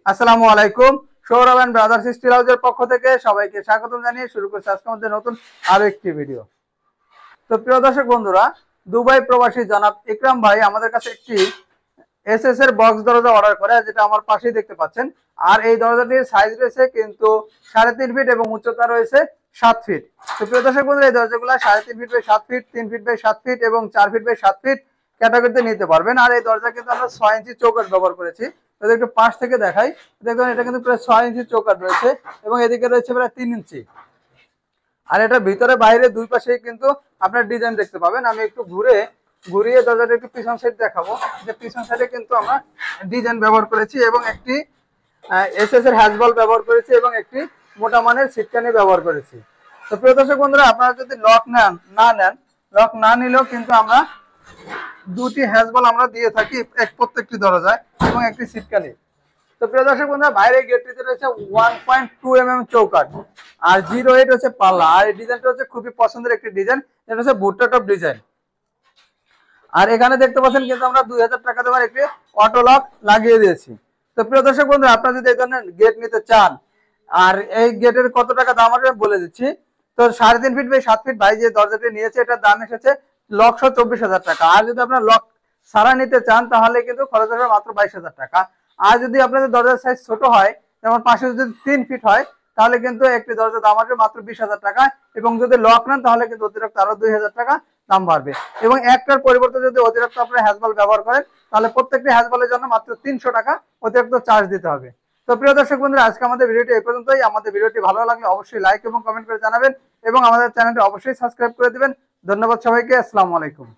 আসসালামু আলাইকুম। Sourav and brothers still হাউসের পক্ষ থেকে সবাইকে স্বাগতম জানিয়ে শুরু করছি আজকে আমাদের নতুন আরো একটি ভিডিও। তো প্রিয় দর্শক বন্ধুরা, দুবাই প্রবাসী জনাব ইকরাম ভাই আমাদের কাছে একটি এসএস এর বক্স দরজা অর্ডার করে, যেটা আমার পাশেই দেখতে পাচ্ছেন। আর এই দরজাটির সাইজ রয়েছে কিন্তু 3.5 ফিট এবং উচ্চতা রয়েছে 7 ফিট। তো প্রিয় দর্শক বন্ধুরা, এই দরজাগুলো 3.5 feet by 7 feet, 3 feet by 7 feet এবং 4 ফিট বাই 7 ফিট ক্যাটাগরিতে নিতে পারবেন। আর এই দরজা কিন্তু আমরা 6 ইঞ্চি চৌকাঠ ব্যবহার করেছি। যদি একটু পাশ থেকে দেখাই, দেখবেন এটা কিন্তু প্রায় 6 ইঞ্চি চৌকাঠ রয়েছে এবং এদিকে রয়েছে প্রায় 3 ইঞ্চি। আর এটা ভিতরে বাইরে দুই পাশেই কিন্তু আপনার ডিজাইন দেখতে পাবেন। আমি একটু ঘুরিয়ে দরজাটা একটু পিছন সাইড দেখাবো, যে পিছন সাইডে কিন্তু আমরা ডিজাইন ব্যবহার করেছি এবং একটি এসএস এর হ্যাজবল ব্যবহার করেছি এবং একটি মোটা মানের সিটকানি ব্যবহার করেছি। তো প্রিয় দর্শক বন্ধুরা, আপনারা যদি লক লক না নিলেও কিন্তু আমরা দুটি হ্যাজবল আমরা দিয়ে থাকি প্রত্যেকটি দরজায় এবং একটি সিটকানি। তো প্রিয় দর্শক বন্ধুরা, বাইরে গেটটিতে রয়েছে 1.2 mm চৌকাঠ আর 08 হচ্ছে পাল্লা। আর এই ডিজাইনটা হচ্ছে খুবই পছন্দের একটি ডিজাইন, এটা হচ্ছে ভুট্টা টপ ডিজাইন। আর এখানে দেখতে পাচ্ছেন কিন্তু আমরা 2000 টাকা দেওয়ার একটি অটো লক লাগিয়ে দিয়েছি। তো প্রিয় দর্শক বন্ধুরা, আপনারা যদি এই ধরনের গেট নিতে চান, আর এই গেটের কত টাকা দাম আমি বলে দিচ্ছি। তো 3.5 ফিট বাই 7 ফিট ভাই যে দরজাটি নিয়েছে, এটার দাম এসেছে 1,24,000 টাকা। আর যদি আপনার লক সারা নিতে চান তাহলে কিন্তু খরচ হবে মাত্র 22,000 টাকা। আর যদি আপনাদের দরজার সাইজ ছোট হয়, যেমন পাশে যদি 3 ফিট হয়, তাহলে কিন্তু একটি দরজার দাম আসবে মাত্র 20,000 টাকা। এবং যদি লক নেন তাহলে কিন্তু অতিরিক্ত আরো 2,000 টাকা দাম বাড়বে। এবং একটার পরিবর্তে যদি অতিরিক্ত আপনার হ্যাজবল ব্যবহার করেন, তাহলে প্রত্যেকটি হ্যাজবলের জন্য মাত্র 300 টাকা অতিরিক্ত চার্জ দিতে হবে। তো প্রিয় দর্শক বন্ধুরা, আজকে আমাদের ভিডিওটি এই পর্যন্তই। আমাদের ভিডিওটি ভালো লাগলে অবশ্যই লাইক এবং কমেন্ট করে জানাবেন এবং আমাদের চ্যানেলটি অবশ্যই সাবস্ক্রাইব করে দিবেন। ধন্যবাদ সবাইকে। আসসালামু আলাইকুম।